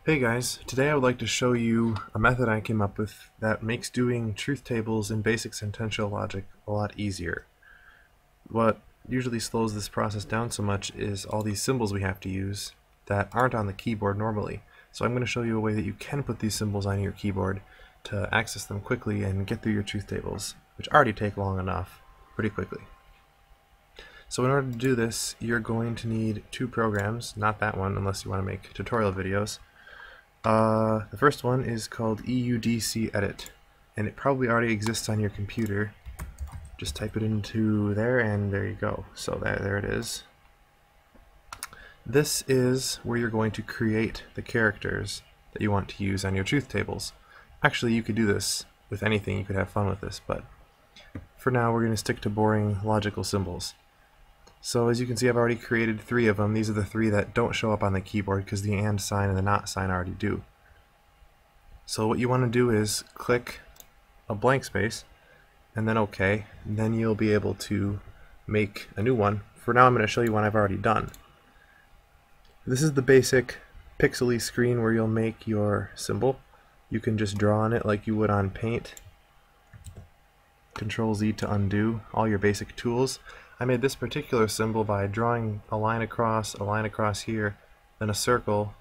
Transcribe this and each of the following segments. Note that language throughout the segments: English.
Hey guys, today I would like to show you a method I came up with that makes doing truth tables in basic sentential logic a lot easier. What usually slows this process down so much is all these symbols we have to use that aren't on the keyboard normally. So I'm going to show you a way that you can put these symbols on your keyboard to access them quickly and get through your truth tables, which already take long enough, pretty quickly. So in order to do this, you're going to need two programs, not that one unless you want to make tutorial videos. The first one is called EUDC Edit, and it probably already exists on your computer. Just type it into there and there you go. So there it is. This is where you're going to create the characters that you want to use on your truth tables. Actually, you could do this with anything, you could have fun with this, but for now we're going to stick to boring logical symbols. So as you can see, I've already created 3 of them. These are the 3 that don't show up on the keyboard because the and sign and the not sign already do. So what you want to do is click a blank space and then OK, and then you'll be able to make a new one. For now I'm going to show you one I've already done. This is the basic pixely screen where you'll make your symbol. You can just draw on it like you would on Paint. Control Z to undo all your basic tools. I made this particular symbol by drawing a line across here, then a circle,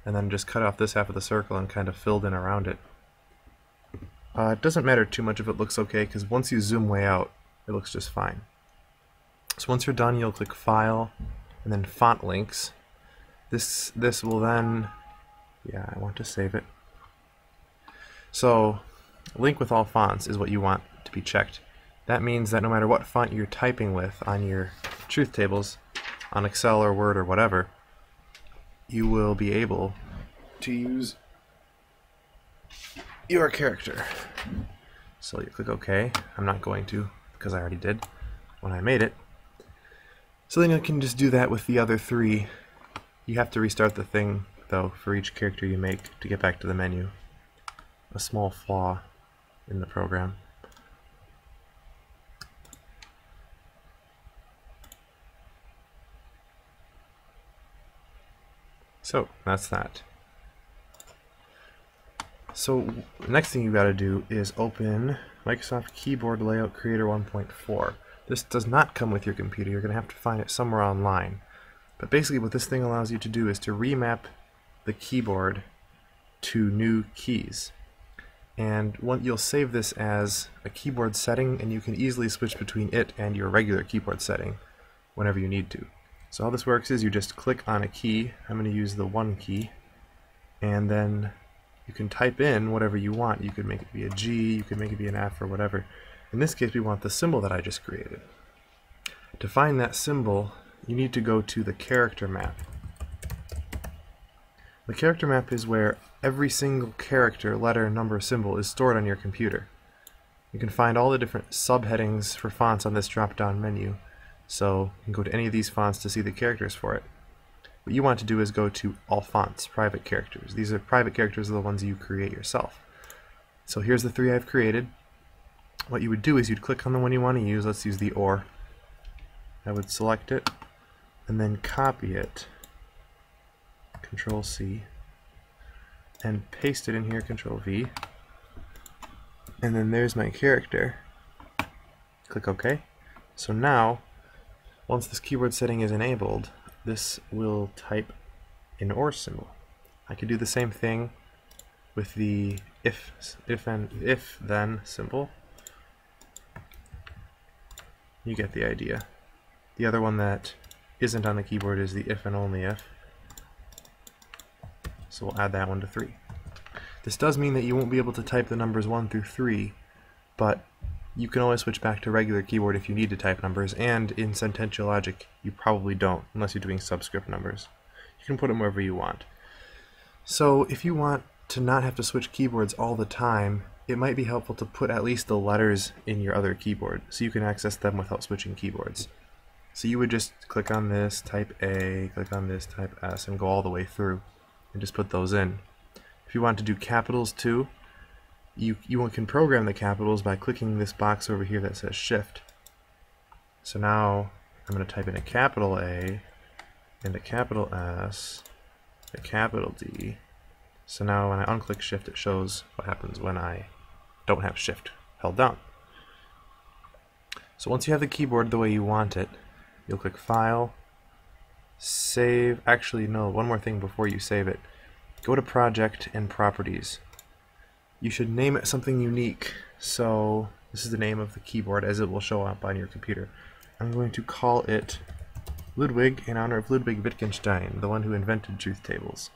and then just cut off this half of the circle and kind of filled in around it. It doesn't matter too much if it looks okay, because once you zoom way out, it looks just fine. So once you're done, you'll click File, and then Font Links. This will then, I want to save it. So, Link with all fonts is what you want to be checked. That means that no matter what font you're typing with on your truth tables, on Excel or Word or whatever, you will be able to use your character. So you click OK. I'm not going to because I already did when I made it. So then you can just do that with the other 3. You have to restart the thing though for each character you make to get back to the menu. A small flaw in the program. So that's that. So the next thing you got to do is open Microsoft Keyboard Layout Creator 1.4. This does not come with your computer. You're going to have to find it somewhere online. But basically what this thing allows you to do is to remap the keyboard to new keys. And you'll save this as a keyboard setting, and you can easily switch between it and your regular keyboard setting whenever you need to. So how this works is you just click on a key. I'm going to use the 1 key, and then you can type in whatever you want. You could make it be a G, you could make it be an F or whatever. In this case we want the symbol that I just created. To find that symbol, you need to go to the character map. The character map is where every single character, letter, number, symbol is stored on your computer. You can find all the different subheadings for fonts on this drop-down menu. So you can go to any of these fonts to see the characters for it. What you want to do is go to All Fonts, Private Characters. These are private characters, are the ones you create yourself. So here's the 3 I've created. What you would do is you'd click on the one you want to use. Let's use the OR. I would select it and then copy it. Control C. And paste it in here, Control V. And then there's my character. Click OK. So now, once this keyboard setting is enabled, this will type an OR symbol. I could do the same thing with the if-then symbol. You get the idea. The other one that isn't on the keyboard is the if and only if. So we'll add that one to 3. This does mean that you won't be able to type the numbers 1 through 3, but you can always switch back to regular keyboard if you need to type numbers, and in sentential logic you probably don't unless you're doing subscript numbers. You can put them wherever you want. So if you want to not have to switch keyboards all the time, it might be helpful to put at least the letters in your other keyboard so you can access them without switching keyboards. So you would just click on this, type A, click on this, type S, and go all the way through and just put those in. If you want to do capitals too, you can program the capitals by clicking this box over here that says Shift. So now I'm going to type in a capital A and a capital S, a capital D, So now when I unclick Shift, it shows what happens when I don't have Shift held down. So once you have the keyboard the way you want it, you'll click File, Save. Actually, no, one more thing before you save it. Go to Project and Properties. You should name it something unique. So this is the name of the keyboard as it will show up on your computer. I'm going to call it Ludwig in honor of Ludwig Wittgenstein, the one who invented truth tables.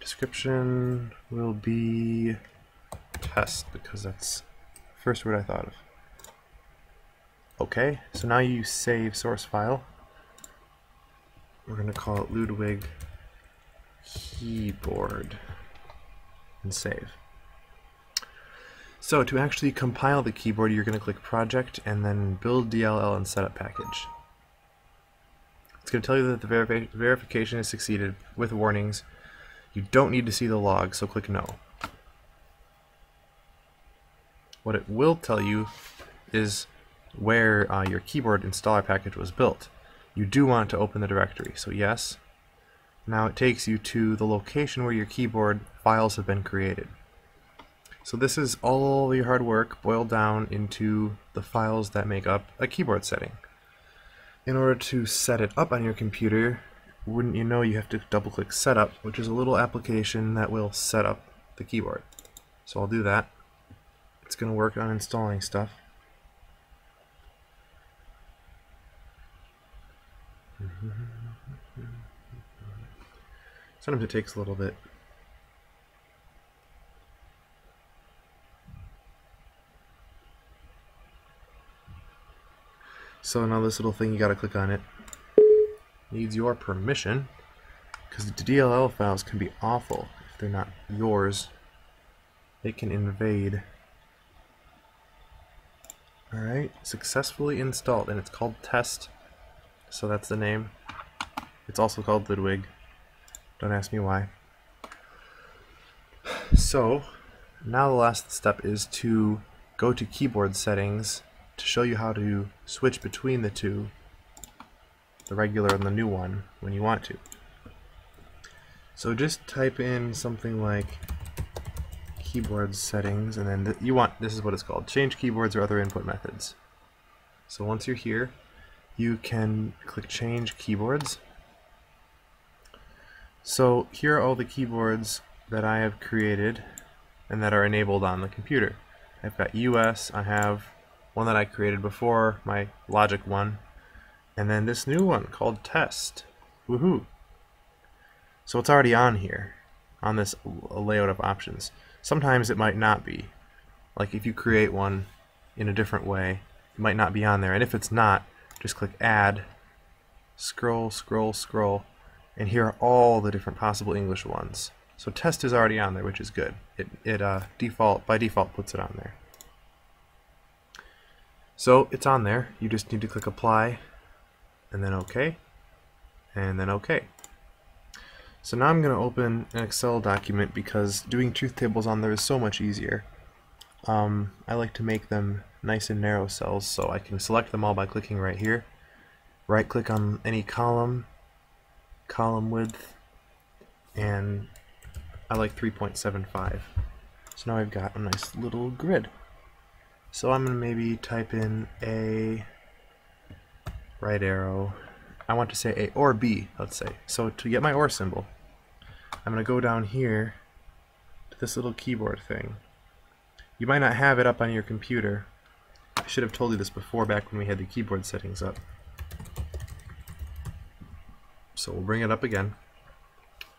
Description will be test, because that's the first word I thought of. Okay, so now you save source file. We're going to call it Ludwig keyboard and save. So to actually compile the keyboard, you're going to click Project and then Build DLL and Setup Package. It's going to tell you that the verification has succeeded with warnings. You don't need to see the log, so click No. What it will tell you is where your keyboard installer package was built. You do want to open the directory, so yes. Now it takes you to the location where your keyboard files have been created. So this is all your hard work boiled down into the files that make up a keyboard setting. In order to set it up on your computer, wouldn't you know, you have to double click Setup, which is a little application that will set up the keyboard. So I'll do that. It's going to work on installing stuff. Sometimes it takes a little bit. So now this little thing, you gotta click on it. Needs your permission, because the DLL files can be awful if they're not yours. They can invade. Alright, successfully installed, and it's called test, so that's the name. It's also called Ludwig. Don't ask me why. So now the last step is to go to keyboard settings to show you how to switch between the two, the regular and the new one, when you want to. So just type in something like keyboard settings, and then this is what it's called, change keyboards or other input methods. So once you're here, you can click change keyboards. So here are all the keyboards that I have created and that are enabled on the computer. I've got US, I have one that I created before, my logic one, and then this new one called test. Woohoo! So it's already on here, on this layout of options. Sometimes it might not be. Like if you create one in a different way, it might not be on there, and if it's not, just click Add, scroll, scroll, scroll, and here are all the different possible English ones. So test is already on there, which is good. It by default puts it on there. So it's on there. You just need to click Apply, and then OK, and then OK. So now I'm going to open an Excel document because doing truth tables on there is so much easier. I like to make them nice and narrow cells, so I can select them all by clicking right here. Right click on any column, column width, and I like 3.75. So now I've got a nice little grid. So I'm going to maybe type in A, right arrow. I want to say A or B, let's say. So to get my OR symbol, I'm going to go down here to this little keyboard thing. You might not have it up on your computer. I should have told you this before, back when we had the keyboard settings up. So we'll bring it up again.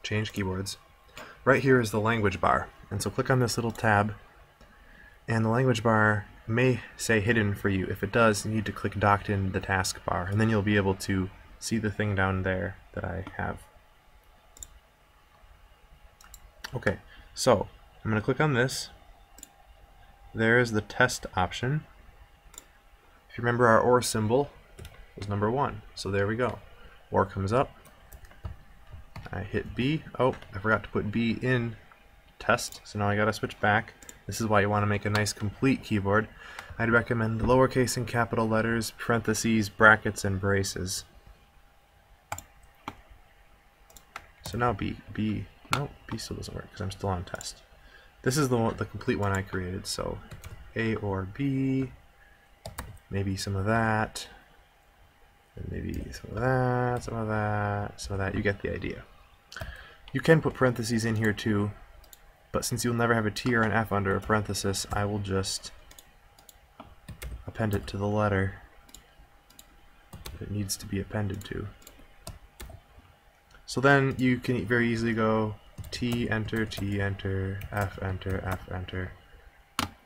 Change keyboards. Right here is the language bar. And so click on this little tab, and the language bar may say hidden for you. If it does, you need to click docked in the taskbar, and then you'll be able to see the thing down there that I have. Okay, so I'm going to click on this. There's the test option. If you remember, our OR symbol was number 1, so there we go. OR comes up. I hit B. Oh, I forgot to put B in test, so now I gotta switch back. This is why you want to make a nice complete keyboard. I'd recommend lowercase and capital letters, parentheses, brackets, and braces. So now B. Nope, B still doesn't work because I'm still on test. This is the complete one I created, so A or B, maybe some of that, and maybe some of that, some of that, some of that. You get the idea. You can put parentheses in here too, but since you'll never have a T or an F under a parenthesis, I will just append it to the letter that it needs to be appended to. So then you can very easily go T, enter, F, enter.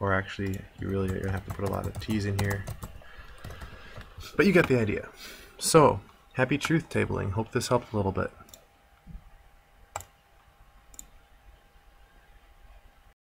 Or actually, you're going to have to put a lot of T's in here. But you get the idea. So, happy truth tabling. Hope this helped a little bit.